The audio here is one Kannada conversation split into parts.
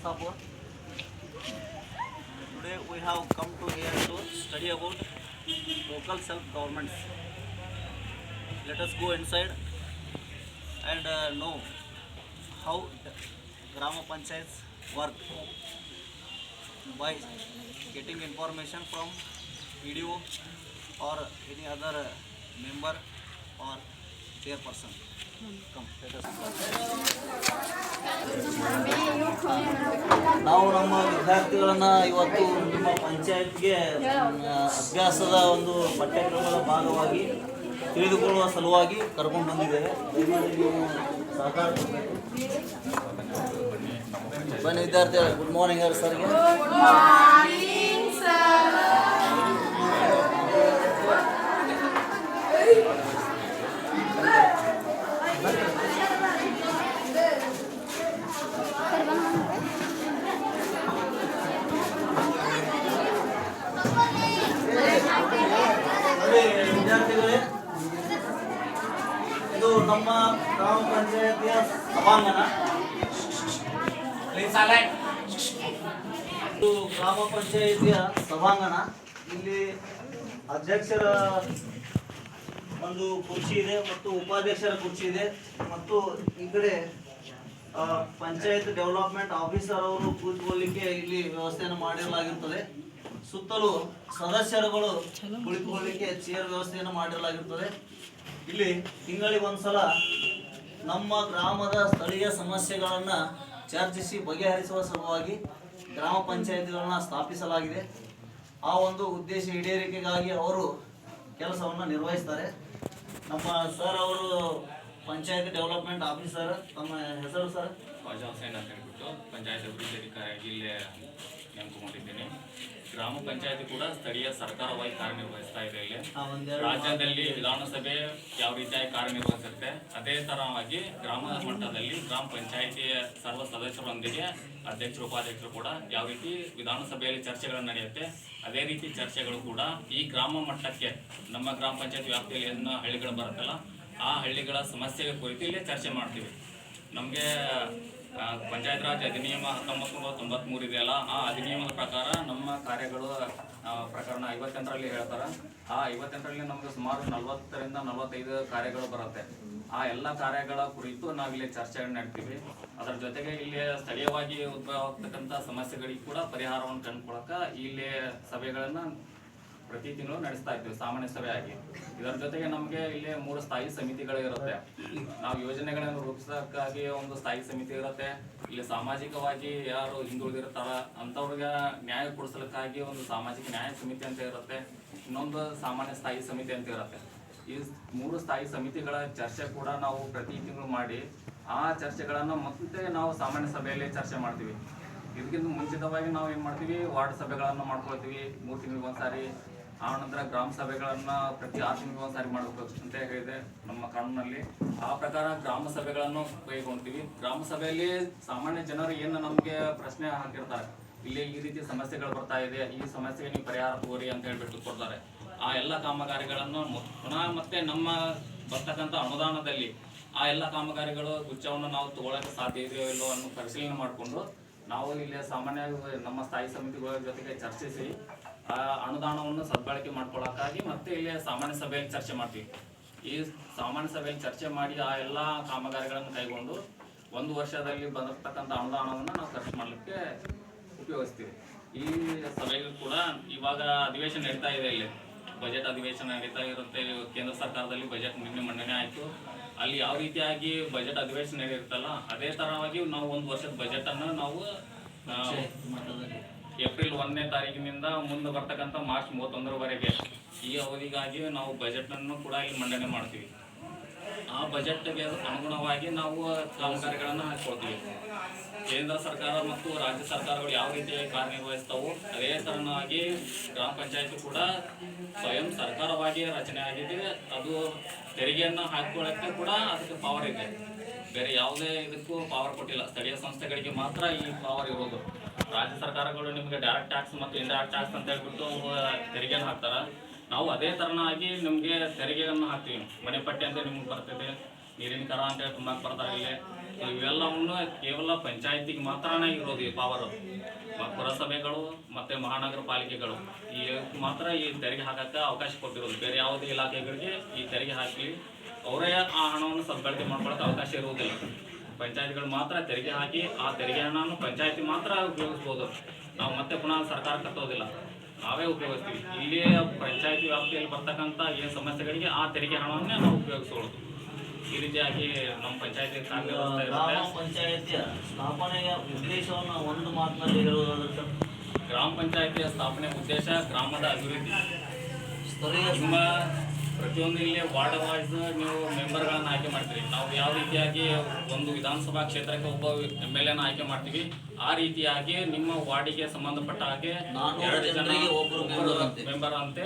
Nalsapur. Today we have come to here to study about local self-governments. Let us go inside and know how Grama Panchayats work by getting information from video or any other member or chairperson. Come, let us. ನಾವು ನಮ್ಮ ವಿದ್ಯಾರ್ಥಿಗಳನ್ನ ಇವತ್ತು ನಿಮ್ಮ ಪಂಚಾಯತ್ಗೆ ಅಭ್ಯಾಸದ ಒಂದು ಪಠ್ಯಕ್ರಮದ ಭಾಗವಾಗಿ ತಿಳಿದುಕೊಳ್ಳುವ ಸಲುವಾಗಿ ಕರ್ಕೊಂಡು ಬಂದಿದ್ದೇವೆ. ದಯಮಾಡಿ ನೀವು ಸಹಕಾರ ಕೊಡಬೇಕು. ಬನ್ನಿ ವಿದ್ಯಾರ್ಥಿಗಳು. ಗುಡ್ ಮಾರ್ನಿಂಗ್ ಸರ್ಗೆ. ವಿದ್ಯಾರ್ಥಿಗಳೇ, ಇದು ನಮ್ಮ ಗ್ರಾಮ ಪಂಚಾಯತಿಯ ಸಭಾಂಗಣ. ಇದು ಗ್ರಾಮ ಪಂಚಾಯತಿಯ ಸಭಾಂಗಣ. ಇಲ್ಲಿ ಅಧ್ಯಕ್ಷರ ಒಂದು ಕುರ್ಚಿ ಇದೆ ಮತ್ತು ಉಪಾಧ್ಯಕ್ಷರ ಕುರ್ಚಿ ಇದೆ ಮತ್ತು ಈ ಕಡೆ ಪಂಚಾಯತ್ ಡೆವಲಪ್ಮೆಂಟ್ ಆಫೀಸರ್ ಅವರು ಕೂತ್ಕೊಳ್ಳಿಕ್ಕೆ ಇಲ್ಲಿ ವ್ಯವಸ್ಥೆಯನ್ನು ಮಾಡಿರಲಾಗಿರುತ್ತದೆ. ಸುತ್ತಲೂ ಸದಸ್ಯರುಗಳು ಕುಳಿತುಕೊಳ್ಳಿಕ್ಕೆ ಚೇರ್ ವ್ಯವಸ್ಥೆಯನ್ನು ಮಾಡಿರಲಾಗಿರುತ್ತದೆ. ಇಲ್ಲಿ ತಿಂಗಳಿಗೊಂದ್ಸಲ ನಮ್ಮ ಗ್ರಾಮದ ಸ್ಥಳೀಯ ಸಮಸ್ಯೆಗಳನ್ನು ಚರ್ಚಿಸಿ ಬಗೆಹರಿಸುವ ಸಲುವಾಗಿ ಗ್ರಾಮ ಪಂಚಾಯತಿಗಳನ್ನ ಸ್ಥಾಪಿಸಲಾಗಿದೆ. ಆ ಒಂದು ಉದ್ದೇಶ ಈಡೇರಿಕೆಗಾಗಿ ಅವರು ಕೆಲಸವನ್ನು ನಿರ್ವಹಿಸ್ತಾರೆ. ನಮ್ಮ ಸರ್ ಅವರು ಪಂಚಾಯತ್ ಡೆವಲಪ್ಮೆಂಟ್ ಆಫೀಸರ್. ತಮ್ಮ ಹೆಸರು ಸರ್? ಖಾಜಾ ಹುಸೇನ್ ಅಂತ ಹೇಳ್ಬಿಟ್ಟು ಪಂಚಾಯತ್ ಅಭಿವೃದ್ಧಿ ಅಧಿಕಾರಿಯಾಗಿ ಇಲ್ಲೇ ನೇಮಕಗೊಂಡಿದ್ದೇನೆ. ಗ್ರಾಮ ಪಂಚಾಯತಿ ಕೂಡ ಸ್ಥಳೀಯ ಸರ್ಕಾರವಾಗಿ ಕಾರ್ಯನಿರ್ವಹಿಸ್ತಾ ಇದೆ. ಇಲ್ಲಿ ರಾಜ್ಯದಲ್ಲಿ ವಿಧಾನಸಭೆ ಯಾವ ರೀತಿಯಾಗಿ ಕಾರ್ಯನಿರ್ವಹಿಸುತ್ತೆ ಅದೇ ತರವಾಗಿ ಗ್ರಾಮ ಮಟ್ಟದಲ್ಲಿ ಗ್ರಾಮ ಪಂಚಾಯತಿಯ ಸರ್ವ ಸದಸ್ಯರೊಂದಿಗೆ ಅಧ್ಯಕ್ಷರು ಉಪಾಧ್ಯಕ್ಷರು ಕೂಡ ಯಾವ ರೀತಿ ವಿಧಾನಸಭೆಯಲ್ಲಿ ಚರ್ಚೆಗಳು ನಡೆಯುತ್ತೆ ಅದೇ ರೀತಿ ಚರ್ಚೆಗಳು ಕೂಡ ಈ ಗ್ರಾಮ ಮಟ್ಟಕ್ಕೆ ನಮ್ಮ ಗ್ರಾಮ ಪಂಚಾಯತ್ ವ್ಯಾಪ್ತಿಯಲ್ಲಿ ಏನು ಹಳ್ಳಿಗಳು ಬರುತ್ತಲ್ಲ ಆ ಹಳ್ಳಿಗಳ ಸಮಸ್ಯೆಗಳ ಕುರಿತು ಇಲ್ಲೇ ಚರ್ಚೆ ಮಾಡ್ತೀವಿ. ನಮಗೆ ಪಂಚಾಯತ್ ರಾಜ್ ಅಧಿನಿಯಮ 1993 ಇದೆಯಲ್ಲ, ಆ ಅಧಿನಿಯಮದ ಪ್ರಕಾರ ನಮ್ಮ ಕಾರ್ಯಗಳು ಪ್ರಕರಣ 58ರಲ್ಲಿ ಹೇಳ್ತಾರೆ. ಆ 58ರಲ್ಲಿ ನಮಗೆ ಸುಮಾರು 40ರಿಂದ 45 ಕಾರ್ಯಗಳು ಬರುತ್ತೆ. ಆ ಎಲ್ಲ ಕಾರ್ಯಗಳ ಕುರಿತು ನಾವಿಲ್ಲಿ ಚರ್ಚೆಯನ್ನು ನಡೆಸ್ತೀವಿ. ಅದರ ಜೊತೆಗೆ ಇಲ್ಲಿ ಸ್ಥಳೀಯವಾಗಿ ಉದ್ಭವ ಆಗ್ತಕ್ಕಂಥ ಸಮಸ್ಯೆಗಳಿಗೆ ಕೂಡ ಪರಿಹಾರವನ್ನು ಕಂಡುಕೊಳ್ಳಕ ಇಲ್ಲಿ ಸಭೆಗಳನ್ನು ಪ್ರತಿ ತಿಂಗಳು ನಡೆಸ್ತಾ ಇರ್ತೀವಿ ಸಾಮಾನ್ಯ ಸಭೆಯಾಗಿ. ಇದರ ಜೊತೆಗೆ ನಮಗೆ ಇಲ್ಲಿ 3 ಸ್ಥಾಯಿ ಸಮಿತಿಗಳು ಇರುತ್ತೆ. ನಾವು ಯೋಜನೆಗಳನ್ನು ರೂಪಿಸೋಕ್ಕಾಗಿ ಒಂದು ಸ್ಥಾಯಿ ಸಮಿತಿ ಇರುತ್ತೆ. ಇಲ್ಲಿ ಸಾಮಾಜಿಕವಾಗಿ ಯಾರು ಹಿಂದುಳಿದಿರ್ತಾರ ಅಂಥವ್ರಿಗೆ ನ್ಯಾಯ ಕೊಡಿಸಲಿಕ್ಕಾಗಿ ಒಂದು ಸಾಮಾಜಿಕ ನ್ಯಾಯ ಸಮಿತಿ ಅಂತ ಇರುತ್ತೆ. ಇನ್ನೊಂದು ಸಾಮಾನ್ಯ ಸ್ಥಾಯಿ ಸಮಿತಿ ಅಂತ ಇರುತ್ತೆ. ಈ 3 ಸ್ಥಾಯಿ ಸಮಿತಿಗಳ ಚರ್ಚೆ ಕೂಡ ನಾವು ಪ್ರತಿ ತಿಂಗಳು ಮಾಡಿ ಆ ಚರ್ಚೆಗಳನ್ನು ಮತ್ತೆ ನಾವು ಸಾಮಾನ್ಯ ಸಭೆಯಲ್ಲಿ ಚರ್ಚೆ ಮಾಡ್ತೀವಿ. ಇದಕ್ಕಿಂತ ಮುಂಚಿತವಾಗಿ ನಾವು ಏನು ಮಾಡ್ತೀವಿ, ವಾರ್ಡ್ ಸಭೆಗಳನ್ನು ಮಾಡ್ಕೊಳ್ತೀವಿ 3 ತಿಂಗಳಿಗೊಂದ್ಸಾರಿ. ಆ ನಂತರ ಗ್ರಾಮ ಸಭೆಗಳನ್ನು ಪ್ರತಿ 6 ತಿಂಗಳಿಗೊಂದ್ಸಾರಿ ಮಾಡಬೇಕು ಅಂತ ಹೇಳಿದೆ ನಮ್ಮ ಕಾನೂನಲ್ಲಿ. ಆ ಪ್ರಕಾರ ಗ್ರಾಮ ಸಭೆಗಳನ್ನು ಕೈಗೊಳ್ತೀವಿ. ಗ್ರಾಮ ಸಭೆಯಲ್ಲಿ ಸಾಮಾನ್ಯ ಜನರು ಏನು ನಮಗೆ ಪ್ರಶ್ನೆ ಹಾಕಿರ್ತಾರೆ, ಇಲ್ಲಿ ಈ ರೀತಿ ಸಮಸ್ಯೆಗಳು ಬರ್ತಾ ಇದೆ, ಈ ಸಮಸ್ಯೆಗೆ ನೀವು ಪರಿಹಾರ ತಗೋರಿ ಅಂತ ಹೇಳ್ಬಿಟ್ಟು ಕೊಡ್ತಾರೆ. ಆ ಎಲ್ಲ ಕಾಮಗಾರಿಗಳನ್ನು ಪುನಃ ಮತ್ತೆ ನಮ್ಮ ಬರ್ತಕ್ಕಂಥ ಅನುದಾನದಲ್ಲಿ ಆ ಎಲ್ಲ ಕಾಮಗಾರಿಗಳು ಗುಚ್ಚವನ್ನು ನಾವು ತಗೊಳ್ಳೋಕೆ ಸಾಧ್ಯ ಇದೆಯೋ ಇಲ್ಲೋ ಅನ್ನೋ ಪರಿಶೀಲನೆ ಮಾಡಿಕೊಂಡು ನಾವು ಇಲ್ಲಿ ಸಾಮಾನ್ಯವಾಗಿ ನಮ್ಮ ಸ್ಥಾಯಿ ಸಮಿತಿಗಳ ಜೊತೆಗೆ ಚರ್ಚಿಸಿ ಆ ಅನುದಾನವನ್ನು ಸದ್ಬಳಕೆ ಮಾಡ್ಕೊಳ್ಳೋಕ್ಕಾಗಿ ಮತ್ತೆ ಇಲ್ಲಿ ಸಾಮಾನ್ಯ ಸಭೆಯಲ್ಲಿ ಚರ್ಚೆ ಮಾಡ್ತೀವಿ. ಈ ಸಾಮಾನ್ಯ ಸಭೆಯಲ್ಲಿ ಚರ್ಚೆ ಮಾಡಿ ಆ ಎಲ್ಲ ಕಾಮಗಾರಿಗಳನ್ನು ಕೈಗೊಂಡು 1 ವರ್ಷದಲ್ಲಿ ಬಂದಿರತಕ್ಕಂಥ ಅನುದಾನವನ್ನು ನಾವು ಖರ್ಚು ಮಾಡಲಿಕ್ಕೆ ಉಪಯೋಗಿಸ್ತೀವಿ. ಈ ಸಭೆಗಳು ಕೂಡ ಇವಾಗ ಅಧಿವೇಶನ ನಡೀತಾ ಇದೆ. ಇಲ್ಲಿ ಬಜೆಟ್ ಅಧಿವೇಶನ ನಡೀತಾ ಇರುತ್ತೆ. ಕೇಂದ್ರ ಸರ್ಕಾರದಲ್ಲಿ ಬಜೆಟ್ ನಿನ್ನೆ ಮಂಡನೆ ಆಯಿತು. ಅಲ್ಲಿ ಯಾವ ರೀತಿಯಾಗಿ ಬಜೆಟ್ ಅಧಿವೇಶನ ನಡೆಯುತ್ತಲ್ಲ ಅದೇ ತರವಾಗಿ ನಾವು 1 ವರ್ಷದ ಬಜೆಟನ್ನು ನಾವು ಏಪ್ರಿಲ್ 1ನೇ ತಾರೀಕಿನಿಂದ ಮುಂದೆ ಬರ್ತಕ್ಕಂಥ ಮಾರ್ಚ್ 31ರವರೆಗೆ ಈ ಅವಧಿಗಾಗಿ ನಾವು ಬಜೆಟನ್ನು ಕೂಡ ಇಲ್ಲಿ ಮಂಡನೆ ಮಾಡ್ತೀವಿ. ಆ ಬಜೆಟ್ಗೆ ಅನುಗುಣವಾಗಿ ನಾವು ಕಾಮಗಾರಿಗಳನ್ನು ಹಾಕೊಳ್ತೀವಿ. ಕೇಂದ್ರ ಸರ್ಕಾರ ಮತ್ತು ರಾಜ್ಯ ಸರ್ಕಾರಗಳು ಯಾವ ರೀತಿಯಾಗಿ ಕಾರ್ಯನಿರ್ವಹಿಸ್ತಾವೋ ಅದೇ ತರನಾಗಿ ಗ್ರಾಮ ಪಂಚಾಯತಿ ಕೂಡ ಸ್ವಯಂ ಸರ್ಕಾರವಾಗಿ ರಚನೆ ಆಗಿದೆ. ಅದು ತೆರಿಗೆಯನ್ನು ಹಾಕೊಳ್ಳೋಕ್ಕೆ ಕೂಡ ಅದಕ್ಕೆ ಪವರ್ ಇದೆ. ಬೇರೆ ಯಾವುದೇ ಇದಕ್ಕೂ ಪವರ್ ಕೊಟ್ಟಿಲ್ಲ. ಸ್ಥಳೀಯ ಸಂಸ್ಥೆಗಳಿಗೆ ಮಾತ್ರ ಈ ಪವರ್ ಇರೋದು. ರಾಜ್ಯ ಸರ್ಕಾರಗಳು ನಿಮಗೆ ಡೈರೆಕ್ಟ್ ಟ್ಯಾಕ್ಸ್ ಮತ್ತು ಇಂಡೈರೆಕ್ಟ್ ಟ್ಯಾಕ್ಸ್ ಅಂತ ಹೇಳ್ಬಿಟ್ಟು ತೆರಿಗೆಯನ್ನು ಹಾಕ್ತಾರೆ. ನಾವು ಅದೇ ತರನಾಗಿ ನಿಮಗೆ ತೆರಿಗೆಯನ್ನು ಹಾಕ್ತೀವಿ. ಮನೆ ಪಟ್ಟಿ ಅಂತ ನಿಮ್ಗೆ ಬರ್ತಿದೆ, ನೀರಿನ ಕರ ಅಂತೇಳಿ ತುಂಬ ಬರ್ತಾರೆ. ಇಲ್ಲಿ ಇವೆಲ್ಲವನ್ನು ಕೇವಲ ಪಂಚಾಯತಿಗೆ ಮಾತ್ರನೇ ಇರೋದು ಈ ಪವರ್. ಪುರಸಭೆಗಳು ಮತ್ತು ಮಹಾನಗರ ಪಾಲಿಕೆಗಳು ಈ ಮಾತ್ರ ಈ ತೆರಿಗೆ ಹಾಕಕ್ಕೆ ಅವಕಾಶ ಕೊಟ್ಟಿರೋದು. ಬೇರೆ ಯಾವುದೇ ಇಲಾಖೆಗಳಿಗೆ ಈ ತೆರಿಗೆ ಹಾಕಲಿ ಅವರೇ ಆ ಹಣವನ್ನು ಸದ್ಬಳಕೆ ಮಾಡ್ಕೊಳ್ಳೋಕೆ ಅವಕಾಶ ಇರುವುದಿಲ್ಲ. ಪಂಚಾಯತ್ಗಳು ಮಾತ್ರ ತೆರಿಗೆ ಹಾಕಿ ಆ ತೆರಿಗೆ ಹಣವನ್ನು ಪಂಚಾಯತಿ ಮಾತ್ರ ಉಪಯೋಗಿಸ್ಬೋದು. ನಾವು ಮತ್ತೆ ಪುನಃ ಸರ್ಕಾರ ಕಟ್ಟೋದಿಲ್ಲ, ನಾವೇ ಉಪಯೋಗಿಸ್ತೀವಿ. ಇಲ್ಲಿ ಪಂಚಾಯತಿ ವ್ಯಾಪ್ತಿಯಲ್ಲಿ ಬರ್ತಕ್ಕಂಥ ಏನು ಸಮಸ್ಯೆಗಳಿಗೆ ಆ ತೆರಿಗೆ ಹಣವನ್ನೇ ನಾವು ಉಪಯೋಗಿಸ್ಕೊಳ್ಳೋದು. ಈ ರೀತಿಯಾಗಿ ನಮ್ಮ ಪಂಚಾಯತಿ ಕಾರ್ಯವ್ಯವಸ್ಥೆ ಗ್ರಾಮ ಇರುತ್ತೆ. ಪಂಚಾಯತಿಯ ಸ್ಥಾಪನೆಯ ಉದ್ದೇಶವನ್ನು ಒಂದು ಮಾತಿನಲ್ಲಿ ಹೇಳುವುದಾದ್ರೆ ಸರ್, ಗ್ರಾಮ ಪಂಚಾಯತಿಯ ಸ್ಥಾಪನೆ ಉದ್ದೇಶ ಗ್ರಾಮದ ಅಭಿವೃದ್ಧಿ. ಸ್ಥಳೀಯ ನಿಮ್ಮ ಪ್ರತಿಯೊಂದು ಇಲ್ಲಿ ವಾರ್ಡ್ ವೈಸ್ ನೀವು ಮೆಂಬರ್ಗಳನ್ನು ಆಯ್ಕೆ ಮಾಡ್ತೀರಿ. ನಾವು ಯಾವ ರೀತಿಯಾಗಿ ಒಂದು ವಿಧಾನಸಭಾ ಕ್ಷೇತ್ರಕ್ಕೆ ಒಬ್ಬ MLA ಆಯ್ಕೆ ಮಾಡ್ತೀವಿ, ಆ ರೀತಿಯಾಗಿ ನಿಮ್ಮ ವಾರ್ಡಿಗೆ ಸಂಬಂಧಪಟ್ಟ ಹಾಗೆ 2 ಜನ ಮೆಂಬರ್ ಅಂತೆ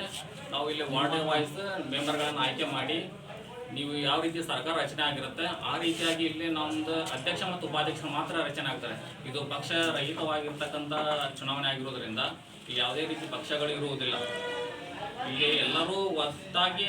ನಾವು ಇಲ್ಲಿ ವಾರ್ಡ್ ವೈಸ್ ಮೆಂಬರ್ಗಳನ್ನು ಆಯ್ಕೆ ಮಾಡಿ, ನೀವು ಯಾವ ರೀತಿ ಸರ್ಕಾರ ರಚನೆ ಆಗಿರುತ್ತೆ ಆ ರೀತಿಯಾಗಿ ಇಲ್ಲಿ ನಮ್ಮದು ಅಧ್ಯಕ್ಷ ಮತ್ತು ಉಪಾಧ್ಯಕ್ಷರು ಮಾತ್ರ ರಚನೆ ಆಗ್ತಾರೆ. ಇದು ಪಕ್ಷ ರಹಿತವಾಗಿರ್ತಕ್ಕಂಥ ಚುನಾವಣೆ ಆಗಿರೋದ್ರಿಂದ ಇಲ್ಲಿ ಯಾವುದೇ ರೀತಿ ಪಕ್ಷಗಳು ಇರುವುದಿಲ್ಲ. ಇಲ್ಲಿ ಎಲ್ಲರೂ ಒಟ್ಟಾಗಿ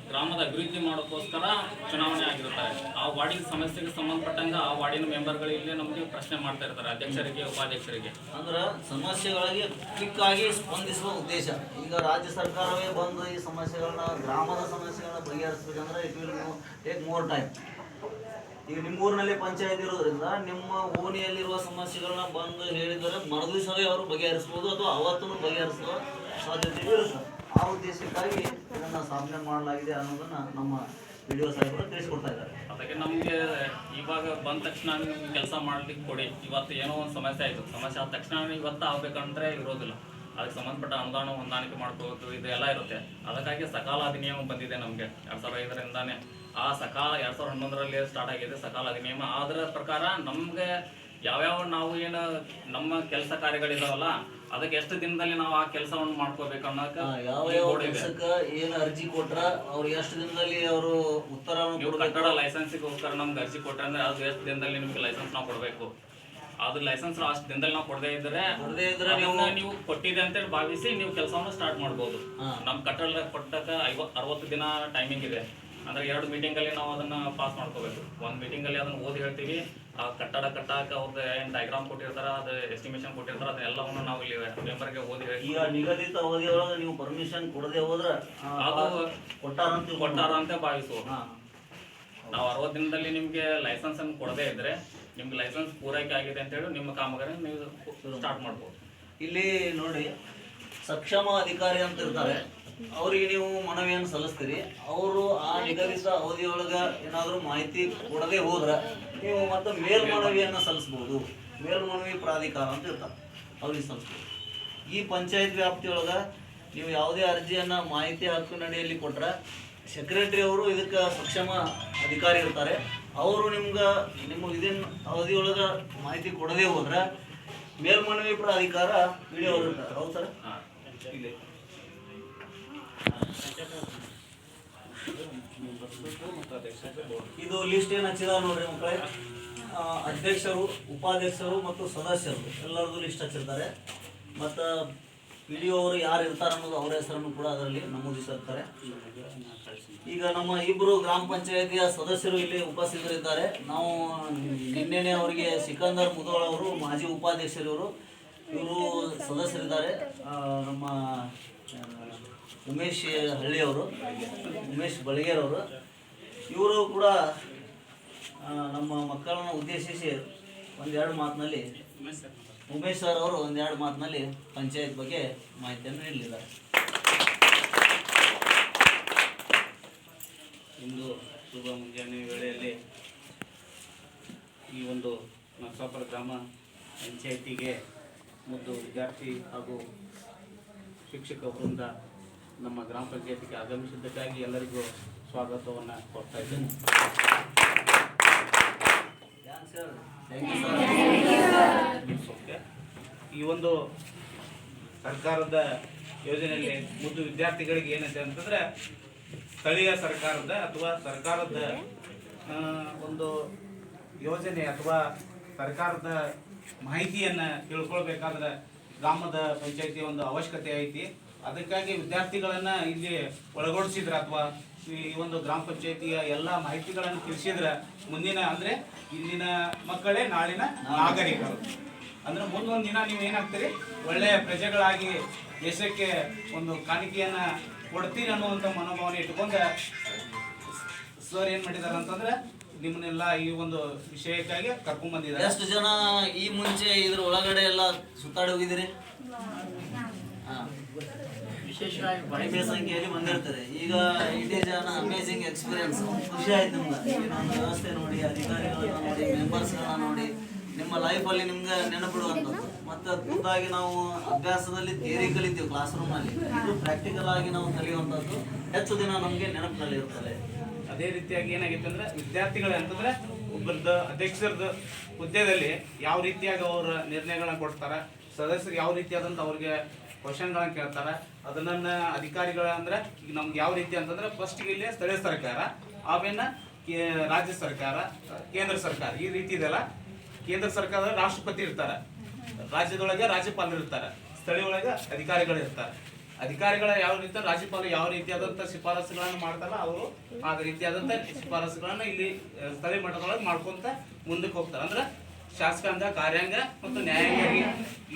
ಗ್ರಾಮದ ಅಭಿವೃದ್ಧಿ ಮಾಡೋಕ್ಕೋಸ್ಕರ ಚುನಾವಣೆ ಆಗಿರುತ್ತಾರೆ. ಆ ವಾರ್ಡಿನ ಸಮಸ್ಯೆಗೆ ಸಂಬಂಧಪಟ್ಟಂಗೆ ಆ ವಾರ್ಡಿನ ಮೆಂಬರ್ಗಳು ಇಲ್ಲಿ ನಮಗೆ ಪ್ರಶ್ನೆ ಮಾಡ್ತಾ ಇರ್ತಾರೆ, ಅಧ್ಯಕ್ಷರಿಗೆ ಉಪಾಧ್ಯಕ್ಷರಿಗೆ. ಅಂದ್ರೆ ಸಮಸ್ಯೆಗಳಿಗೆ ಕ್ವಿಕ್ ಆಗಿ ಸ್ಪಂದಿಸುವ ಉದ್ದೇಶ. ಈಗ ರಾಜ್ಯ ಸರ್ಕಾರವೇ ಬಂದು ಈ ಸಮಸ್ಯೆಗಳನ್ನ ಗ್ರಾಮದ ಸಮಸ್ಯೆಗಳನ್ನ ಬಗೆಹರಿಸಬೇಕಂದ್ರೆ it will take more time. ಈಗ ನಿಮ್ಮ ಊರಿನಲ್ಲಿ ಪಂಚಾಯತ್ ಇರೋದ್ರಿಂದ ನಿಮ್ಮ ಓಣಿಯಲ್ಲಿರುವ ಸಮಸ್ಯೆಗಳನ್ನ ಬಂದು ಹೇಳಿದರೆ ಮರುದಿವಸವೇ ಅವರು ಬಗೆಹರಿಸ್ಬೋದು ಅಥವಾ ಅವತ್ತೂ ಬಗೆಹರಿಸುವ ಸಾಧ್ಯತೆ ಇರುತ್ತೆ. ಆ ಉದ್ದೇಶಕ್ಕಾಗಿ ಇದನ್ನು ಸ್ಥಾಪನೆ ಮಾಡಲಾಗಿದೆ ಅನ್ನೋದನ್ನ ನಮ್ಮ ವಿಡಿಯೋ ಸಾಹೇಬರು ತಿಳಿಸ್ಕೊಡ್ತಾ ಇದ್ದಾರೆ. ಅದಕ್ಕೆ ನಮಗೆ ಇವಾಗ ಬಂದ ತಕ್ಷಣ ನಿಮ್ಗೆ ಕೆಲಸ ಮಾಡ್ಲಿಕ್ಕೆ ಕೊಡಿ, ಇವತ್ತು ಏನೋ ಒಂದು ಸಮಸ್ಯೆ ಆಯಿತು, ಸಮಸ್ಯೆ ಆದ ತಕ್ಷಣ ಇವತ್ತು ಆಗಬೇಕಂದ್ರೆ ಇರೋದಿಲ್ಲ. ಅದಕ್ಕೆ ಸಂಬಂಧಪಟ್ಟ ಅನುದಾನ ಹೊಂದಾಣಿಕೆ ಮಾಡ್ಕೋಬೇಕು, ಇದೆಲ್ಲ ಇರುತ್ತೆ. ಅದಕ್ಕಾಗಿ ಸಕಾಲ ಅಧಿನಿಯಮ ಬಂದಿದೆ ನಮಗೆ 2005ರಿಂದಾನೇ. ಆ ಸಕಾಲ 2011ರಲ್ಲಿ ಸ್ಟಾರ್ಟ್ ಆಗಿದೆ ಸಕಾಲ ಅಧಿನಿಯಮ. ಅದರ ಪ್ರಕಾರ ನಮಗೆ ಯಾವ್ಯಾವ ನಾವು ಏನು ನಮ್ಮ ಕೆಲಸ ಕಾರ್ಯಗಳಿದಾವಲ್ಲ ಅದಕ್ಕೆ ಎಷ್ಟು ದಿನದಲ್ಲಿ ನಾವು ಆ ಕೆಲಸವನ್ನು ಮಾಡ್ಕೋಬೇಕು ಅನ್ನೋಕೆ ಯಾವ ಕೆಲಸಕ್ಕೆ ಏನು ಅರ್ಜಿ ಕೊಟ್ರ ಅವ್ರು ಎಷ್ಟು ದಿನದಲ್ಲಿ ಅವರು ಉತ್ತರವನ್ನು ಕಟ್ಟಡ ಲೈಸೆನ್ಸಿಗೋಸ್ಕರ ನಮ್ಗೆ ಅರ್ಜಿ ಕೊಟ್ರೆ ಅಂದ್ರೆ ಅದು ಎಷ್ಟು ದಿನದಲ್ಲಿ ನಿಮ್ಗೆ ಲೈಸೆನ್ಸ್ ನಾವು ಕೊಡಬೇಕು. ಅದು ಲೈಸೆನ್ಸ್ ಅಷ್ಟು ದಿನದಲ್ಲಿ ನಾವು ಕೊಡದೇ ಇದ್ರೆ ನೀವು ಕೊಟ್ಟಿದೆ ಅಂತೇಳಿ ಭಾವಿಸಿ ನೀವು ಕೆಲಸವನ್ನು ಸ್ಟಾರ್ಟ್ ಮಾಡ್ಬೋದು. ನಮ್ಮ ಕಟ್ಟಡ ಕೊಟ್ಟಕ 60 ದಿನ ಟೈಮಿಂಗ್ ಇದೆ. ಅಂದ್ರೆ 2 ಮೀಟಿಂಗಲ್ಲಿ ನಾವು ಅದನ್ನ ಪಾಸ್ ಮಾಡ್ಕೋಬೇಕು. 1 ಮೀಟಿಂಗಲ್ಲಿ ಅದನ್ನ ಓದಿ ಹೇಳ್ತೀವಿ. ಆ ಕಟ್ಟಡ ಕಟ್ಟಾಕ ಅವ್ರದ್ದು ಏನು ಡಯಾಗ್ರಾಮ್ ಕೊಟ್ಟಿರ್ತಾರ, ಅದು ಎಸ್ಟಿಮೇಷನ್ ಕೊಟ್ಟಿರ್ತಾರ, ಅದೆಲ್ಲವನ್ನು ನಾವು ಇಲ್ಲಿ ಮೆಂಬರ್ಗೆ ಓದಿ ಹೇಳ್ತೀವಿ. ಈಗ ನಿಗದಿತ ಅವಧಿಯೊಳಗೆ ನೀವು ಪರ್ಮಿಷನ್ ಕೊಡದೆ ಹೋದ್ರೆ ಅದು ಕೊಟ್ಟಾರ ಅಂತ ಭಾವಿಸುವ. ನಾವು 60 ದಿನದಲ್ಲಿ ನಿಮಗೆ ಲೈಸೆನ್ಸ್ ಅನ್ನು ಕೊಡದೇ ಇದ್ರೆ ನಿಮ್ಗೆ ಲೈಸೆನ್ಸ್ ಪೂರೈಕೆ ಆಗಿದೆ ಅಂತ ಹೇಳಿ ನಿಮ್ಮ ಕಾಮಗಾರಿ ನೀವು ಸ್ಟಾರ್ಟ್ ಮಾಡ್ಬೋದು. ಇಲ್ಲಿ ನೋಡಿ, ಸಕ್ಷಮ ಅಧಿಕಾರಿ ಅಂತ ಇರ್ತಾರೆ, ಅವರಿಗೆ ನೀವು ಮನವಿಯನ್ನು ಸಲ್ಲಿಸ್ತೀರಿ. ಅವರು ಆ ನಿಗದಿತ ಅವಧಿಯೊಳಗೆ ಏನಾದರೂ ಮಾಹಿತಿ ಕೊಡದೆ ಹೋದ್ರೆ ನೀವು ಮತ್ತೆ ಮೇಲ್ಮನವಿಯನ್ನು ಸಲ್ಲಿಸ್ಬೋದು. ಮೇಲ್ಮನವಿ ಪ್ರಾಧಿಕಾರ ಅಂತ ಇರ್ತಾರೆ, ಅವ್ರಿಗೆ ಸಲ್ಲಿಸ್ಬೋದು. ಈ ಪಂಚಾಯತ್ ವ್ಯಾಪ್ತಿಯೊಳಗೆ ನೀವು ಯಾವುದೇ ಅರ್ಜಿಯನ್ನು ಮಾಹಿತಿ ಹಕ್ಕಿನಡಿಯಲ್ಲಿ ಕೊಟ್ಟರೆ ಸೆಕ್ರೆಟರಿ ಅವರು ಇದಕ್ಕೆ ಸಕ್ಷಮ ಅಧಿಕಾರಿ ಇರ್ತಾರೆ. ಅವರು ನಿಮ್ಮ ಇದೇನು ಅವಧಿಯೊಳಗೆ ಮಾಹಿತಿ ಕೊಡದೆ ಹೋದ್ರೆ ಮೇಲ್ಮನವಿ ಪ್ರಾಧಿಕಾರ ವಿಡಿಯೋ ಇರ್ತಾರೆ. ಹೌದು ಸರ್, ಇಲ್ಲಿ ಇದು ಲಿಸ್ಟ್ ಏನು ಹಚ್ಚಿದ ನೋಡ್ರಿ ಮಕ್ಕಳೇ. ಅಧ್ಯಕ್ಷರು, ಉಪಾಧ್ಯಕ್ಷರು ಮತ್ತು ಸದಸ್ಯರು ಎಲ್ಲರದ್ದು ಲಿಸ್ಟ್ ಹಚ್ಚಿರ್ತಾರೆ. ಮತ್ತು PDO ಅವರು ಯಾರು ಇರ್ತಾರೆ ಅನ್ನೋದು ಅವರ ಹೆಸರನ್ನು ಕೂಡ ಅದರಲ್ಲಿ ನಮೂದಿಸಿರ್ತಾರೆ. ಈಗ ನಮ್ಮ ಇಬ್ಬರು ಗ್ರಾಮ ಪಂಚಾಯತಿಯ ಸದಸ್ಯರು ಇಲ್ಲಿ ಉಪಸ್ಥಿತರಿದ್ದಾರೆ. ನಾವು ನಿನ್ನೆನೆ ಅವರಿಗೆ ಸಿಕಂದರ್ ಮುದೋಳ್ ಅವರು ಮಾಜಿ ಉಪಾಧ್ಯಕ್ಷರು, ಇವರು ಸದಸ್ಯರಿದ್ದಾರೆ. ನಮ್ಮ ಉಮೇಶ್ ಹಳ್ಳಿಯವರು, ಉಮೇಶ್ ಬಳಿಗೇರವರು, ಇವರು ಕೂಡ ನಮ್ಮ ಮಕ್ಕಳನ್ನು ಉದ್ದೇಶಿಸಿ ಒಂದೆರಡು ಮಾತಿನಲ್ಲಿ, ಉಮೇಶ್ ಸರ್ ಅವರು ಒಂದೆರಡು ಮಾತಿನಲ್ಲಿ ಪಂಚಾಯತ್ ಬಗ್ಗೆ ಮಾಹಿತಿಯನ್ನು ನೀಡಲಿದ್ದಾರೆ. ಇಂದು ಶುಭ ಮುಂಜಾನೆ ವೇಳೆಯಲ್ಲಿ ಈ ಒಂದು ನರಸಾಪುರ ಗ್ರಾಮ ಪಂಚಾಯತಿಗೆ ಮುದ್ದು ವಿದ್ಯಾರ್ಥಿ ಹಾಗೂ ಶಿಕ್ಷಕ ವೃಂದ ನಮ್ಮ ಗ್ರಾಮ ಪಂಚಾಯತಿಗೆ ಆಗಮಿಸಿದ್ದಕ್ಕಾಗಿ ಎಲ್ಲರಿಗೂ ಸ್ವಾಗತವನ್ನು ಕೊಡ್ತಾ ಇದ್ದೇನೆ. ಈ ಒಂದು ಸರ್ಕಾರದ ಯೋಜನೆಯಲ್ಲಿ ಮುದ್ದು ವಿದ್ಯಾರ್ಥಿಗಳಿಗೆ ಏನಿದೆ ಅಂತಂದರೆ ಸ್ಥಳೀಯ ಸರ್ಕಾರದ ಅಥವಾ ಸರ್ಕಾರದ ಒಂದು ಯೋಜನೆ ಅಥವಾ ಸರ್ಕಾರದ ಮಾಹಿತಿಯನ್ನು ತಿಳ್ಕೊಳ್ಬೇಕಾದ್ರೆ ಗ್ರಾಮದ ಪಂಚಾಯತಿಯ ಒಂದು ಅವಶ್ಯಕತೆ ಐತಿ. ಅದಕ್ಕಾಗಿ ವಿದ್ಯಾರ್ಥಿಗಳನ್ನು ಇಲ್ಲಿ ಒಳಗೊಳಿಸಿದ್ರೆ ಅಥವಾ ಈ ಒಂದು ಗ್ರಾಮ ಪಂಚಾಯತಿಯ ಎಲ್ಲ ಮಾಹಿತಿಗಳನ್ನು ತಿಳಿಸಿದ್ರೆ ಮುಂದಿನ ಅಂದರೆ ಇಂದಿನ ಮಕ್ಕಳೇ ನಾಳಿನ ನಾಗರಿಕರು. ಅಂದ್ರೆ ಮುಂದೊಂದು ದಿನ ನೀವು ಏನಾಗ್ತೀರಿ, ಒಳ್ಳೆಯ ಪ್ರಜೆಗಳಾಗಿ ದೇಶಕ್ಕೆ ಒಂದು ಕಾಣಿಕೆಯನ್ನು ಕೊಡ್ತೀರಿ ಅನ್ನುವಂಥ ಮನೋಭಾವನೆ ಇಟ್ಕೊಂಡು ಸರ್ ಏನು ಮಾಡಿದ್ದಾರೆ ಅಂತಂದ್ರೆ ನಿಮ್ಮನ್ನೆಲ್ಲ ಈ ಒಂದು ವಿಷಯಕ್ಕಾಗಿ ಕರ್ಕೊಂಡ್ ಬಂದಿದ್ದಾರೆ. ಎಷ್ಟು ಜನ ಈ ಮುಂಚೆ ಇದ್ರ ಒಳಗಡೆ ಎಲ್ಲ ಸುತ್ತಾಡಿ ಹೋಗಿದ್ದೀರಿ? ವಿಶೇಷವಾಗಿ ಕಡಿಮೆ ಸಂಖ್ಯೆಯಲ್ಲಿ ಬಂದಿರ್ತಾರೆ. ಈಗ it is an amazing experience. ಖುಷಿ ಆಯ್ತು ನಿಮ್ಗೆ ಇನ್ನೊಂದು ವ್ಯವಸ್ಥೆ ನೋಡಿ, ಅಧಿಕಾರಿಗಳನ್ನ ನೋಡಿ, ಮೆಂಬರ್ಸ್ಗಳನ್ನ ನೋಡಿ, ನಿಮ್ಮ ಲೈಫಲ್ಲಿ ನಿಮ್ಗೆ ನೆನಪಿಡುವಂಥದ್ದು. ಮತ್ತು ಖುದ್ದಾಗಿ ನಾವು ಅಭ್ಯಾಸದಲ್ಲಿ ಥಿಯರಿ ಕಲಿತೀವಿ ಕ್ಲಾಸ್ ರೂಮಲ್ಲಿ, ಇದು ಪ್ರಾಕ್ಟಿಕಲ್ ಆಗಿ ನಾವು ಕಲಿಯುವಂಥದ್ದು ಹೆಚ್ಚು ದಿನ ನಮಗೆ ನೆನಪಿನಲ್ಲಿ ಇರ್ತದೆ. ಅದೇ ರೀತಿಯಾಗಿ ಏನಾಗಿತ್ತು ಅಂದ್ರೆ ವಿದ್ಯಾರ್ಥಿಗಳು ಅಂತಂದ್ರೆ ಒಬ್ಬರದ್ದು ಅಧ್ಯಕ್ಷರದ ಹುದ್ದೆದಲ್ಲಿ ಯಾವ ರೀತಿಯಾಗಿ ಅವರ ನಿರ್ಣಯಗಳನ್ನ ಕೊಡ್ತಾರೆ, ಸದಸ್ಯರು ಯಾವ ರೀತಿಯಾದಂಥ ಅವ್ರಿಗೆ ಕ್ವಶನ್ಗಳನ್ನ ಕೇಳ್ತಾರೆ, ಅದನ್ನ ಅಧಿಕಾರಿಗಳ ಅಂದ್ರೆ ಈಗ ನಮ್ಗೆ ಯಾವ ರೀತಿ ಅಂತಂದ್ರೆ ಫಸ್ಟ್ಗೆ ಇಲ್ಲಿ ಸ್ಥಳೀಯ ಸರ್ಕಾರ, ಆಮೇಲೆ ರಾಜ್ಯ ಸರ್ಕಾರ, ಕೇಂದ್ರ ಸರ್ಕಾರ ಈ ರೀತಿ ಇದೆಲ್ಲ. ಕೇಂದ್ರ ಸರ್ಕಾರದ ರಾಷ್ಟ್ರಪತಿ ಇರ್ತಾರೆ, ರಾಜ್ಯದೊಳಗೆ ರಾಜ್ಯಪಾಲರು ಇರ್ತಾರೆ, ಸ್ಥಳೀಯ ಒಳಗೆ ಅಧಿಕಾರಿಗಳು ಇರ್ತಾರೆ. ಅಧಿಕಾರಿಗಳ ಯಾವ ರೀತಿ ರಾಜ್ಯಪಾಲ ಯಾವ ರೀತಿಯಾದಂಥ ಶಿಫಾರಸುಗಳನ್ನು ಮಾಡ್ತಾರಲ್ಲ ಅವರು ಆ ರೀತಿಯಾದಂಥ ಶಿಫಾರಸುಗಳನ್ನ ಇಲ್ಲಿ ಸ್ಥಳೀಯ ಮಟ್ಟದೊಳಗೆ ಮಾಡ್ಕೊಂತ ಮುಂದಕ್ಕೆ ಹೋಗ್ತಾರೆ. ಅಂದ್ರೆ ಶಾಸಕಾಂಗ, ಕಾರ್ಯಾಂಗ ಮತ್ತು ನ್ಯಾಯಾಂಗ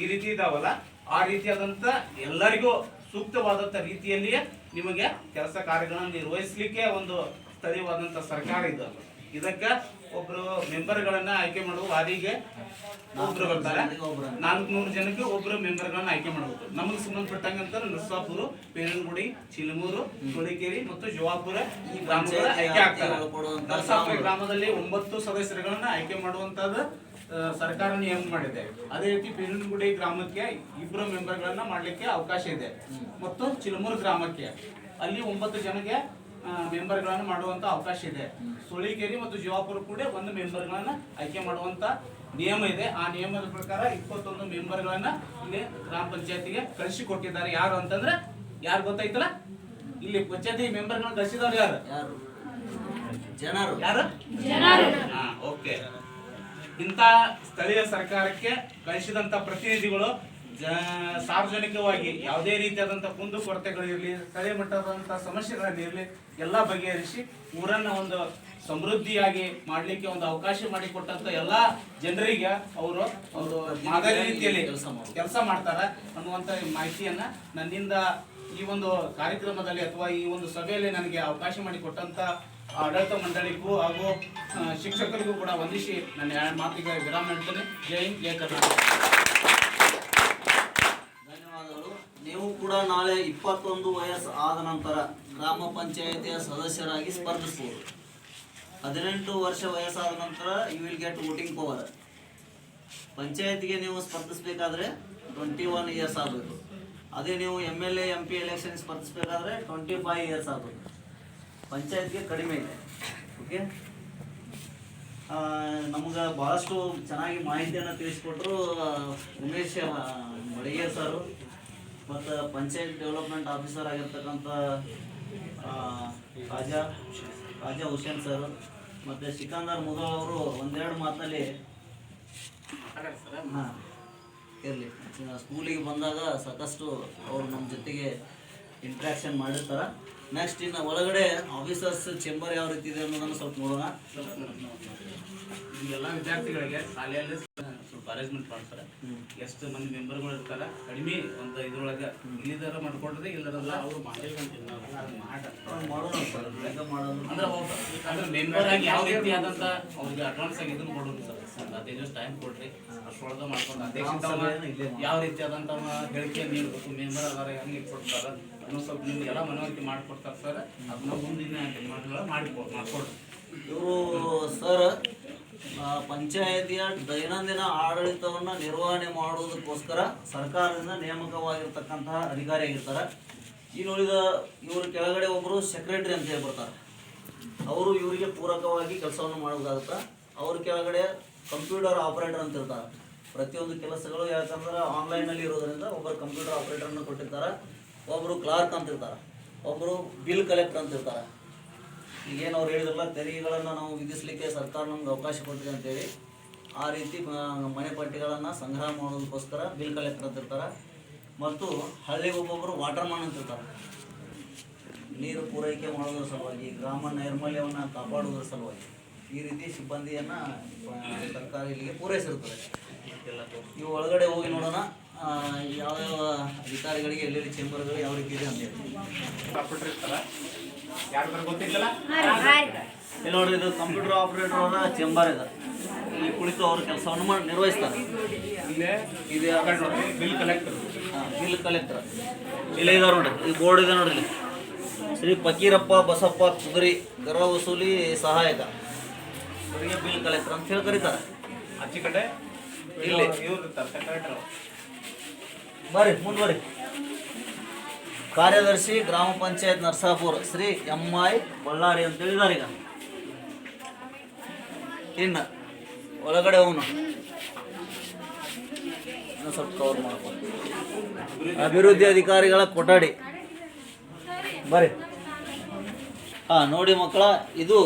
ಈ ರೀತಿ ಇದಾವಲ್ಲ, ಆ ರೀತಿಯಾದಂಥ ಎಲ್ಲರಿಗೂ ಸೂಕ್ತವಾದಂಥ ರೀತಿಯಲ್ಲಿಯೇ ನಿಮಗೆ ಕೆಲಸ ಕಾರ್ಯಗಳನ್ನು ನಿರ್ವಹಿಸಲಿಕ್ಕೆ ಒಂದು ಸ್ಥಳೀಯವಾದಂಥ ಸರ್ಕಾರ ಇದೆ. ಇದಕ್ಕೆ ಒಬ್ರು ಮೆಂಬರ್ಗಳನ್ನ ಆಯ್ಕೆ ಮಾಡುವ ವಾರಿಗೆ ಒಬ್ರು ಬರ್ತಾರೆ. 400 ಜನಕ್ಕೆ ಒಬ್ರು ಮೆಂಬರ್ಗಳನ್ನ ಆಯ್ಕೆ ಮಾಡಬೇಕು. ನಮಗೆ ಸಂಬಂಧಪಟ್ಟಂಗಂತ ನರಸಾಪುರ, ಪೇರನಗುಡಿ, ಚಿಲಮೂರು, ಕೊಳಿಕೇರಿ ಮತ್ತು ಜವಾಪುರ ಈ ಗ್ರಾಮಗಳ ಆಯ್ಕೆ ಆಗ್ತಾರೆ. ನರಸಾಪುರ ಗ್ರಾಮದಲ್ಲಿ 9 ಸದಸ್ಯರುಗಳನ್ನ ಆಯ್ಕೆ ಮಾಡುವಂತದ್ದು ಸರ್ಕಾರ ನಿಯಮ ಮಾಡಿದೆ. ಅದೇ ರೀತಿ ಪೇರನಗುಡಿ ಗ್ರಾಮಕ್ಕೆ 2 ಮೆಂಬರ್ಗಳನ್ನ ಮಾಡ್ಲಿಕ್ಕೆ ಅವಕಾಶ ಇದೆ. ಮತ್ತು ಚಿಲಮೂರು ಗ್ರಾಮಕ್ಕೆ ಅಲ್ಲಿ 9 ಜನಕ್ಕೆ ಮೆಂಬರ್ಗಳನ್ನು ಮಾಡುವಂತ ಅವಕಾಶ ಇದೆ. ಸೊಳಿಕೇರಿ ಮತ್ತು ಜೀವಾಪುರ ಕೂಡ 1 ಮೆಂಬರ್ಗಳನ್ನ ಆಯ್ಕೆ ಮಾಡುವಂತ ನಿಯಮ ಇದೆ. ಆ ನಿಯಮದ ಪ್ರಕಾರ 21 ಮೆಂಬರ್ಗಳನ್ನ ಇಲ್ಲಿ ಗ್ರಾಮ ಪಂಚಾಯತಿಗೆ ಕಳಿಸಿಕೊಟ್ಟಿದ್ದಾರೆ. ಯಾರು ಅಂತಂದ್ರೆ ಯಾರು ಗೊತ್ತಾಯ್ತಲ್ಲ, ಇಲ್ಲಿ ಪಂಚಾಯತಿ ಮೆಂಬರ್ಗಳನ್ನ ಕಳಿಸಿದವ್ರು ಯಾರು? ಜನರು. ಯಾರು? ಓಕೆ. ಇಂಥ ಸ್ಥಳೀಯ ಸರ್ಕಾರಕ್ಕೆ ಕಳಿಸಿದಂತ ಪ್ರತಿನಿಧಿಗಳು ಸಾರ್ವಜನಿಕವಾಗಿ ಯಾವುದೇ ರೀತಿಯಾದಂಥ ಕುಂದುಕೊರತೆಗಳಿರಲಿ, ಸ್ಥಳೀಯ ಮಟ್ಟದಂಥ ಸಮಸ್ಯೆಗಳನ್ನಿರಲಿ ಎಲ್ಲ ಬಗೆಹರಿಸಿ ಊರನ್ನ ಒಂದು ಸಮೃದ್ಧಿಯಾಗಿ ಮಾಡಲಿಕ್ಕೆ ಒಂದು ಅವಕಾಶ ಮಾಡಿಕೊಟ್ಟಂತ ಎಲ್ಲ ಜನರಿಗೆ ಅವರು ಒಂದು ಮಾದರಿ ರೀತಿಯಲ್ಲಿ ಕೆಲಸ ಮಾಡ್ತಾರೆ ಅನ್ನುವಂಥ ಮಾಹಿತಿಯನ್ನ ನನ್ನಿಂದ ಈ ಒಂದು ಕಾರ್ಯಕ್ರಮದಲ್ಲಿ ಅಥವಾ ಈ ಒಂದು ಸಭೆಯಲ್ಲಿ ನನಗೆ ಅವಕಾಶ ಮಾಡಿಕೊಟ್ಟಂತ ಆಡಳಿತ ಮಂಡಳಿಗೂ ಹಾಗೂ ಶಿಕ್ಷಕರಿಗೂ ಕೂಡ ವಂದಿಸಿ ನನ್ನ 2 ಮಾತಿಗೆ ವಿರಾಮ ಹೇಳ್ತೇನೆ. ಜೈ ಹಿಂದ್, ಜೈ ಕರ್ನಾಟಕ. ಧನ್ಯವಾದಗಳು. ನೀವು ಕೂಡ ನಾಳೆ 21 ವಯಸ್ಸು ಆದ ನಂತರ ಗ್ರಾಮ ಪಂಚಾಯಿತಿಯ ಸದಸ್ಯರಾಗಿ ಸ್ಪರ್ಧಿಸಬಹುದು. 18 ವರ್ಷ ವಯಸ್ಸಾದ ನಂತರ you will get voting power. ಪಂಚಾಯತಿಗೆ ನೀವು ಸ್ಪರ್ಧಿಸಬೇಕಾದ್ರೆ 21 ಇಯರ್ಸ್ ಆಗಬೇಕು. ಅದೇ ನೀವು MLA MP ಎಲೆಕ್ಷನ್ ಸ್ಪರ್ಧಿಸಬೇಕಾದ್ರೆ 25 ಇಯರ್ಸ್ ಆಗಬೇಕು. ಪಂಚಾಯತ್ಗೆ ಕಡಿಮೆ ಇದೆ. ಓಕೆ, ನಮ್ಗೆ ಭಾಳಷ್ಟು ಚೆನ್ನಾಗಿ ಮಾಹಿತಿಯನ್ನು ತಿಳಿಸ್ಕೊಟ್ರು ಉಮೇಶ್ ಬಡಿಗೇರ್ ಸರು ಮತ್ತು ಪಂಚಾಯತ್ ಡೆವಲಪ್ಮೆಂಟ್ ಆಫೀಸರ್ ಆಗಿರ್ತಕ್ಕಂಥ ರಾಜಾ ಹುಸೇನ್ ಸರ್ ಮತ್ತು ಸಿಕಂದರ್ ಮುದಲ್ ಅವರು 1-2 ಮಾತಲ್ಲಿ ಹಾಂ ಇರಲಿ. ಸ್ಕೂಲಿಗೆ ಬಂದಾಗ ಸಾಕಷ್ಟು ಅವರು ನಮ್ಮ ಜೊತೆಗೆ ಇಂಟ್ರ್ಯಾಕ್ಷನ್ ಮಾಡಿರ್ತಾರೆ. ನೆಕ್ಸ್ಟ್ ಇನ್ನು ಒಳಗಡೆ ಆಫೀಸರ್ಸ್ ಚೇಂಬರ್ ಯಾವ ರೀತಿ ಇದೆ ಅನ್ನೋದನ್ನು ಸ್ವಲ್ಪ ನೋಡೋಣ. ಎಲ್ಲ ವಿದ್ಯಾರ್ಥಿಗಳಿಗೆ ಶಾಲೆಯಲ್ಲಿ ಸ್ವಲ್ಪ ಅರೇಂಜ್ಮೆಂಟ್ ಮಾಡ್ತಾರೆ. ಎಷ್ಟು ಮಂದಿ ಮೆಂಬರ್ಗಳು ಇರ್ತಾರೆ, ಕಡಿಮೆ ಒಂದು ಇದ್ರೊಳಗೆ ಇಲ್ಲಿದಾರ ಮಾಡ್ಕೊಂಡ್ರೆ ಇಲ್ಲದಲ್ಲ ಅವರು ಮಾಡೋಣ ಸರ್, ಬೇಗ ಮಾಡೋದು. ಅಂದ್ರೆ ಮೆಂಬರ್ ಆಗಿ ಯಾವ ರೀತಿ ಆದಂತ ಅವ್ರಿಗೆ ಅಡ್ವಾನ್ಸ್ ಆಗಿ ಇದನ್ನು ಕೊಡೋದು ಸರ್. 15 ದಿವಸ ಟೈಮ್ ಕೊಡ್ರಿ, ಅಷ್ಟೊಳಗೆ ಮಾಡ್ಕೊಂಡು ಅಧ್ಯಕ್ಷ ಯಾವ ರೀತಿ ಆದಂತ ಹೇಳಿಕೆ ನೀಡಬೇಕು, ಮೆಂಬರ್ ಅದಾರ ಹೆಂಗೆ ಕೊಡ್ತಾರೆ ಅನ್ನೋ ಸ್ವಲ್ಪ ನಿಮ್ಗೆಲ್ಲ ಮನವರಿಕೆ ಮಾಡಿಕೊಡ್ತಾರೆ ಸರ್. ಅದನ್ನ ಮುಂದಿನ ಮಾಡ್ಕೊಡ್ರಿ. ಇವರು ಸರ್ ಪಂಚಾಯತಿಯ ದೈನಂದಿನ ಆಡಳಿತವನ್ನು ನಿರ್ವಹಣೆ ಮಾಡುವುದಕ್ಕೋಸ್ಕರ ಸರ್ಕಾರದಿಂದ ನೇಮಕವಾಗಿರ್ತಕ್ಕಂತಹ ಅಧಿಕಾರಿಯಾಗಿರ್ತಾರೆ. ಇನ್ನುಳಿದ ಇವ್ರ ಕೆಳಗಡೆ ಒಬ್ಬರು ಸೆಕ್ರೆಟರಿ ಅಂತ ಹೇಳ್ಬಿಡ್ತಾರೆ. ಅವರು ಇವರಿಗೆ ಪೂರಕವಾಗಿ ಕೆಲಸವನ್ನು ಮಾಡಬೇಕಾಗುತ್ತೆ. ಅವ್ರ ಕೆಳಗಡೆ ಕಂಪ್ಯೂಟರ್ ಆಪರೇಟರ್ ಅಂತ ಇರ್ತಾರೆ. ಪ್ರತಿಯೊಂದು ಕೆಲಸಗಳು ಯಾಕಂದ್ರೆ ಆನ್ಲೈನಲ್ಲಿ ಇರೋದ್ರಿಂದ ಒಬ್ಬರು ಕಂಪ್ಯೂಟರ್ ಆಪರೇಟರ್ನ ಕೊಟ್ಟಿರ್ತಾರೆ, ಒಬ್ಬರು ಕ್ಲಾರ್ಕ್ ಅಂತ ಇರ್ತಾರೆ, ಒಬ್ಬರು ಬಿಲ್ ಕಲೆಕ್ಟರ್ ಅಂತ ಇರ್ತಾರೆ. ಈಗೇನು ಅವ್ರು ಹೇಳಿದ್ರಲ್ಲ, ತೆರಿಗೆಗಳನ್ನು ನಾವು ವಿಧಿಸಲಿಕ್ಕೆ ಸರ್ಕಾರ ನಮ್ಗೆ ಅವಕಾಶ ಕೊಟ್ಟಿದೆ ಅಂತೇಳಿ, ಆ ರೀತಿ ಮನೆ ಪಟ್ಟಿಗಳನ್ನು ಸಂಗ್ರಹ ಮಾಡೋದಕ್ಕೋಸ್ಕರ ಬಿಲ್ ಕಲೆಕ್ಟರ್ ಅಂತ ಇರ್ತಾರೆ. ಮತ್ತು ಹಳ್ಳಿಗೆ ಒಬ್ಬೊಬ್ಬರು ವಾಟರ್ ಮ್ಯಾನ್ ಅಂತ ಇರ್ತಾರೆ. ನೀರು ಪೂರೈಕೆ ಮಾಡೋದ್ರ ಸಲುವಾಗಿ ಗ್ರಾಮ ನೈರ್ಮಲ್ಯವನ್ನು ಕಾಪಾಡುವುದರ ಸಲುವಾಗಿ ಈ ರೀತಿ ಸಿಬ್ಬಂದಿಯನ್ನು ಸರ್ಕಾರ ಇಲ್ಲಿಗೆ ಪೂರೈಸಿರುತ್ತದೆ. ಇವು ಒಳಗಡೆ ಹೋಗಿ ನೋಡೋಣ ಯಾವ್ಯಾವ ಅಧಿಕಾರಿಗಳಿಗೆ ಎಲ್ಲೆಲ್ಲಿ ಚೇಂಬರ್ಗಳು ಯಾವ ರೀತಿ ಇದೆ ಅಂತ ಹೇಳಿ. ಇಲ್ಲಿ ನೋಡ್ರಿ, ಇದು ಕಂಪ್ಯೂಟರ್ ಆಪರೇಟರ್ ಅವರ ಚೇಂಬರ್ ಇದೆ. ಇಲ್ಲಿ ಕುಳಿತು ಅವರು ಕೆಲಸವನ್ನು ನಿರ್ವಹಿಸ್ತಾರೆ. ಇದೆ ಬಿಲ್ ಕಲೆಕ್ಟರ್. ಬಿಲ್ ಕಲೆಕ್ಟರ್ ಇಲ್ಲೇ ಇದಾರೆ ನೋಡ್ರಿ. ಈ ಬೋರ್ಡ್ ಇದೆ ನೋಡ್ರಿ. ಇಲ್ಲಿ ಶ್ರೀ ಫಕೀರಪ್ಪ ಬಸಪ್ಪ ಕುದುರಿ ಕರ ವಸೂಲಿ ಸಹಾಯಕ, ಅವರಿಗೆ ಬಿಲ್ ಕಲೆಕ್ಟರ್ ಅಂತ ಹೇಳಿ ಕರೀತಾರೆ. ಆಚೆ ಕಡೆ ಇಲ್ಲಿ ಸೆಕ್ರೆಟರ್. ಬರ್ರಿ ಮುಂದುವರಿ. ಕಾರ್ಯದರ್ಶಿ ಗ್ರಾಮ ಪಂಚಾಯತ್ ನರಸಾಪುರ ಶ್ರೀ ಎಂ.ಐ. ಬಳ್ಳಾರಿ ಅಂತ ಹೇಳಿದ್ದಾರೆ. ಈಗ ಇನ್ನು ಒಳಗಡೆ ಅವನು ಸ್ವಲ್ಪ ಕವರ್ ಮಾಡ್ಕೊಂಡು ಅಭಿವೃದ್ಧಿ ಅಧಿಕಾರಿಗಳ ಕೊಠಡಿ ಬರ್ರಿ. ನೋಡಿ ಮಕ್ಕಳ, ಇದು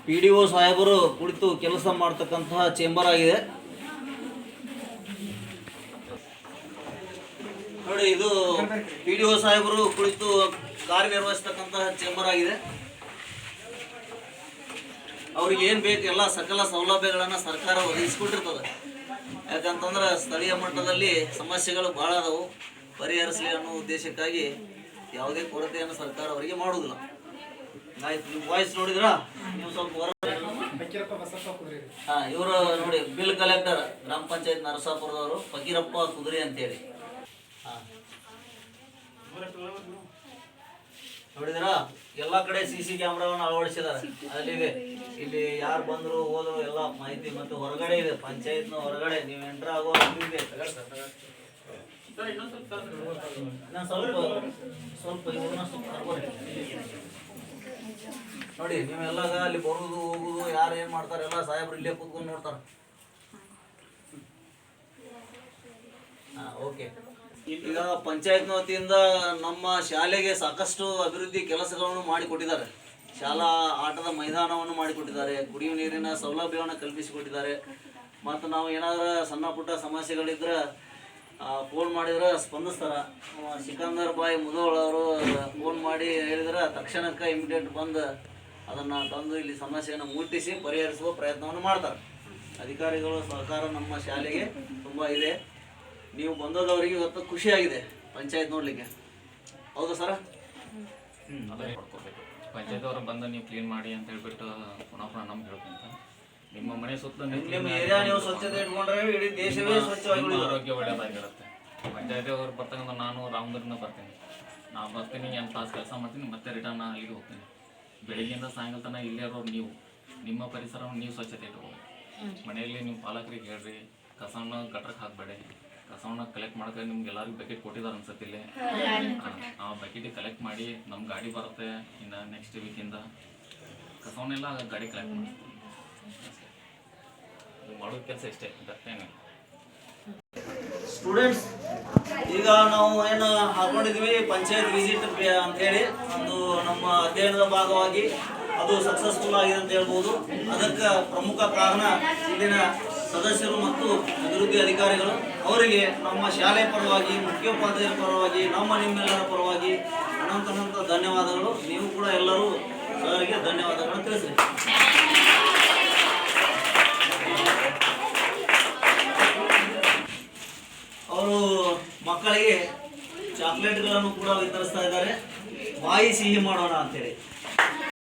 PDO ಸಾಹೇಬರು ಕುಳಿತು ಕೆಲಸ ಮಾಡ್ತಕ್ಕಂತಹ ಚೇಂಬರ್ ಆಗಿದೆ. ನೋಡಿ, ಇದು PDO ಸಾಹೇಬರು ಕುಳಿತು ಕಾರ್ಯನಿರ್ವಹಿಸ್ತಕ್ಕಂತಹ ಚೇಂಬರ್ ಆಗಿದೆ. ಅವ್ರಿಗೆ ಏನು ಬೇಕು ಎಲ್ಲ ಸಕಲ ಸೌಲಭ್ಯಗಳನ್ನು ಸರ್ಕಾರ ಒದಗಿಸ್ಕೊಟ್ಟಿರ್ತದೆ. ಯಾಕಂತಂದ್ರೆ ಸ್ಥಳೀಯ ಮಟ್ಟದಲ್ಲಿ ಸಮಸ್ಯೆಗಳು ಭಾಳ ಅದಾವು, ಪರಿಹರಿಸಲಿ ಅನ್ನೋ ಉದ್ದೇಶಕ್ಕಾಗಿ ಯಾವುದೇ ಕೊರತೆಯನ್ನು ಸರ್ಕಾರ ಅವರಿಗೆ ಮಾಡುವುದಿಲ್ಲ. ಆಯ್ತು, ನೀವು ವಾಯ್ಸ್ ನೋಡಿದ್ರಾ? ನೀವು ಸ್ವಲ್ಪ ಇವರು ನೋಡಿ, ಬಿಲ್ ಕಲೆಕ್ಟರ್ ಗ್ರಾಮ ಪಂಚಾಯತ್ ನರಸಾಪುರದವರು ಫಕೀರಪ್ಪ ಕುದುರೆ ಅಂತೇಳಿ. ನೋಡಿದ್ರಾ? ಎಲ್ಲ ಕಡೆ CC ಕ್ಯಾಮ್ರಾವನ್ನು ಅಳವಡಿಸಿದ್ದಾರೆ. ಅಲ್ಲಿದೆ, ಇಲ್ಲಿ ಯಾರು ಬಂದ್ರು ಹೋದ್ರು ಎಲ್ಲ ಮಾಹಿತಿ. ಮತ್ತು ಹೊರಗಡೆ ಇದೆ, ಪಂಚಾಯತ್ನ ಹೊರಗಡೆ ನೀವು ಎಂಟ್ರ್ ಆಗೋ ಇದೆ. ಸ್ವಲ್ಪ ನೋಡಿ, ನೀವೆಲ್ಲ ಅಲ್ಲಿ ಬರುದು ಹೋಗುದು ಯಾರು ಏನ್ ಮಾಡ್ತಾರೆ ಎಲ್ಲ ಸಾಹೇಬ್ರು ಇಲ್ಲೇ ಕೂತ್ಕೊಂಡು ನೋಡ್ತಾರೆ. ಓಕೆ. ಈಗ ಪಂಚಾಯತ್ನ ವತಿಯಿಂದ ನಮ್ಮ ಶಾಲೆಗೆ ಸಾಕಷ್ಟು ಅಭಿವೃದ್ಧಿ ಕೆಲಸಗಳನ್ನು ಮಾಡಿಕೊಟ್ಟಿದ್ದಾರೆ. ಶಾಲಾ ಆಟದ ಮೈದಾನವನ್ನು ಮಾಡಿಕೊಟ್ಟಿದ್ದಾರೆ, ಕುಡಿಯುವ ನೀರಿನ ಸೌಲಭ್ಯವನ್ನು ಕಲ್ಪಿಸಿಕೊಟ್ಟಿದ್ದಾರೆ. ಮತ್ತು ನಾವು ಏನಾದರೂ ಸಣ್ಣ ಪುಟ್ಟ ಸಮಸ್ಯೆಗಳಿದ್ರೆ ಫೋನ್ ಮಾಡಿದ್ರೆ ಸ್ಪಂದಿಸ್ತಾರೆ. ಸಿಕಂದರ್ ಬಾಯ್ ಮುದೋಳ್ ಅವರು ಫೋನ್ ಮಾಡಿ ಹೇಳಿದ್ರೆ ತಕ್ಷಣಕ್ಕೆ ಇಮಿಡಿಯೇಟ್ ಬಂದು ಅದನ್ನು ತಂದು ಇಲ್ಲಿ ಸಮಸ್ಯೆಯನ್ನು ಮುಟ್ಟಿಸಿ ಪರಿಹರಿಸುವ ಪ್ರಯತ್ನವನ್ನು ಮಾಡ್ತಾರೆ. ಅಧಿಕಾರಿಗಳು ಸಹಕಾರ ನಮ್ಮ ಶಾಲೆಗೆ ತುಂಬ ಇದೆ. ನೀವು ಬಂದದವರಿಗೆ ಇವತ್ತು ಖುಷಿಯಾಗಿದೆ ಪಂಚಾಯತ್ ನೋಡ್ಲಿಕ್ಕೆ, ಹೌದಾ ಸರ? ಅದೇ ಪಡ್ಕೋಬೇಕು. ಪಂಚಾಯತ್ ಅವರು ಬಂದು ನೀವು ಕ್ಲೀನ್ ಮಾಡಿ ಅಂತ ಹೇಳ್ಬಿಟ್ಟು ಪುನಃ ನಮ್ಗೆ ಹೇಳ್ಕೊಂತ ನಿಮ್ಮ ಮನೆ ಸುತ್ತ ನಿಮ್ಮ ಏರಿಯಾ ನೀವು ಸ್ವಚ್ಛತೆ ಇಟ್ಕೊಂಡ್ರೆ ಇಡೀ ದೇಶವೇ ಸ್ವಚ್ಛವಾಗಿ ಆರೋಗ್ಯ ಒಳ್ಳೆಯದಾಗಿರುತ್ತೆ. ಪಂಚಾಯತಿ ಅವ್ರು ಬರ್ತಕ್ಕಂಥ ನಾನು ರಾಮದುರ್ಗನ ಬರ್ತೀನಿ, ನಾನು ಬರ್ತೀನಿ 8 ತಾಸು ಕೆಲಸ ಮಾಡ್ತೀನಿ, ಮತ್ತೆ ರಿಟರ್ನ್ ಅಲ್ಲಿಗೆ ಹೋಗ್ತೀನಿ. ಬೆಳಿಗ್ಗೆಯಿಂದ ಸಾಯಂಕಾಲ ತನಕ ಇಲ್ಲೇ ಇರೋರು ನೀವು ನಿಮ್ಮ ಪರಿಸರವನ್ನು ನೀವು ಸ್ವಚ್ಛತೆ ಇಟ್ಕೋಬೇಕು. ಮನೆಯಲ್ಲಿ ನಿಮ್ಮ ಪಾಲಕರಿಗೆ ಹೇಳ್ರಿ, ಕಸವನ್ನು ಗಟ್ರಕ್ಕೆ ಹಾಕಬೇಡಿ. ಕಸವನ್ನು ಕಲೆಕ್ಟ್ ಮಾಡ್ಕೊಂಡು ನಿಮ್ಗೆ ಎಲ್ಲರಿಗೂ ಬಕೆಟ್ ಕೊಟ್ಟಿದ್ದಾರೆ ಅನ್ಸುತ್ತೆ ಇಲ್ಲಿ. ಆ ಬಕೆಟಿಗೆ ಕಲೆಕ್ಟ್ ಮಾಡಿ ನಮ್ಮ ಗಾಡಿ ಬರುತ್ತೆ ಇನ್ನು ನೆಕ್ಸ್ಟ್ ವೀಕಿಂದ. ಕಸವನ್ನೆಲ್ಲ ಗಾಡಿ ಕಲೆಕ್ಟ್ ಮಾಡಿ ಮಾಡೋದು ಕೆಲಸ ಇಷ್ಟೇ, ಗೊತ್ತೇನು? ಸ್ಟೂಡೆಂಟ್ಸ್, ಈಗ ನಾವು ಏನು ಹಾಕೊಂಡಿದ್ವಿ ಪಂಚಾಯತ್ ವಿಸಿಟ್ ಅಂತೇಳಿ, ಒಂದು ನಮ್ಮ ಅಧ್ಯಯನದ ಭಾಗವಾಗಿ ಅದು ಸಕ್ಸಸ್ಫುಲ್ ಆಗಿದೆ ಅಂತ ಹೇಳ್ಬೋದು. ಅದಕ್ಕೆ ಪ್ರಮುಖ ಕಾರಣ ಇಲ್ಲಿನ ಸದಸ್ಯರು ಮತ್ತು ಅಭಿವೃದ್ಧಿ ಅಧಿಕಾರಿಗಳು. ಅವರಿಗೆ ನಮ್ಮ ಶಾಲೆ ಪರವಾಗಿ, ಮುಖ್ಯೋಪಾಧ್ಯಾಯರ ಪರವಾಗಿ, ನಿಮ್ಮೆಲ್ಲರ ಪರವಾಗಿ ಅನಂತ ಧನ್ಯವಾದಗಳು. ನೀವು ಕೂಡ ಎಲ್ಲರೂ ಸರ್ಗೆ ಧನ್ಯವಾದಗಳನ್ನು ತಿಳಿಸ್ರಿ. ಅವರು ಮಕ್ಕಳಿಗೆ ಚಾಕ್ಲೇಟ್ಗಳನ್ನು ಕೂಡ ವಿತರಿಸ್ತಾ ಇದ್ದಾರೆ. ಬಾಯಿ ಸಿಹಿ ಮಾಡೋಣ ಅಂತೇಳಿ.